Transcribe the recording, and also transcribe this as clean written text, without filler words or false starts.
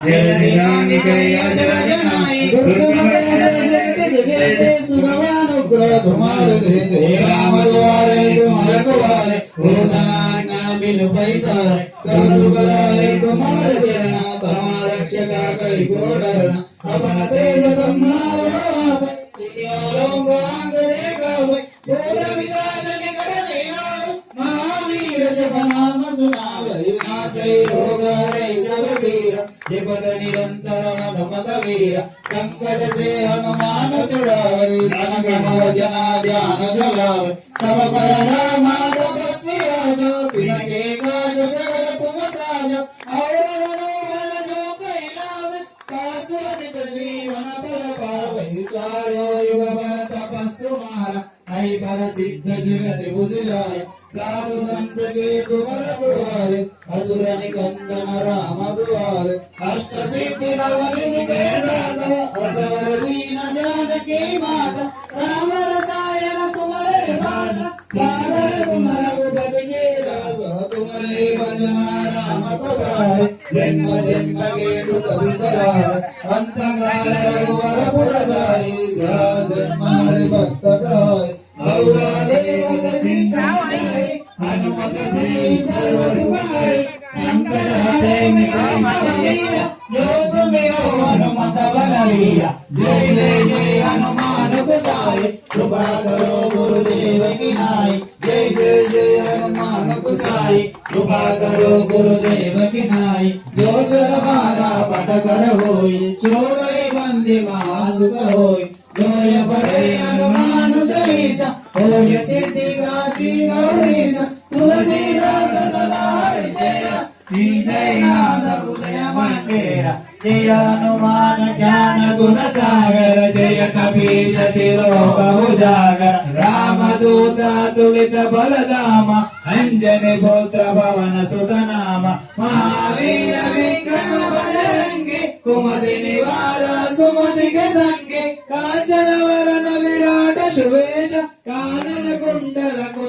राम द्वारे तुम्हारे बिल पैसा तुम्हारे शरणा तमारा रक्षका कई को डरना अपन तेज महावीर जब नाम सुनावै नासै रोग हरै सब पीर जपद निरंतर हनुमत वीर संकट से हनुमान छुड़ावै मन क्रम वजना ध्यान जगावै सब पर रामा तपस्वी राजो तिनके काज सगल तुम साजो और मनोबल जो कैलावै कासु नित जीवन पर पावै चारो युग पर तपस्सु मारा आई पर सिद्ध जगत बुझाय साधु संत के तुमर द्वारे असुर निकंदन राम द्वारे अष्ट सिद्धि नवनिधि के दाता असवर दीन जानकी माता राम रसायन तुम्हारे भाषा सागर तुमर रघुपत के दास तुम्हारे भजना राम को गाए जन्म जन्म के दुख विसराय अंत काल रघुवर पुर जाय जरा जन्म हरि भक्त गाय औरा देवत सिंहाय हनुमत से सर्व सुखाय शंकर प्रेम महावीर जो सुमिरो हनुमत बलवीर जय जय जय हनुमान गोसाई कृपा करो गुरुदेव की नाई जय जय जय हनुमान गोसाई कृपा करो गुरुदेव की नाई जो सर मारा पट कर होई चोरई बंदी महासुख होई जोय पड़े हनुमान चालीसा होय सिद्धि साची गौरीसा तुलसीदास सदा हरिचेरा श्री जय नाथ हृदय मंदिरा जय हनुमान ज्ञान गुण सागर जय कपीश तिलोक उजागर रामदूत तुलित बलधाम अंजनी पुत्र पवन सुत नाम महावीर विक्रम बजरंगी कुमति निवार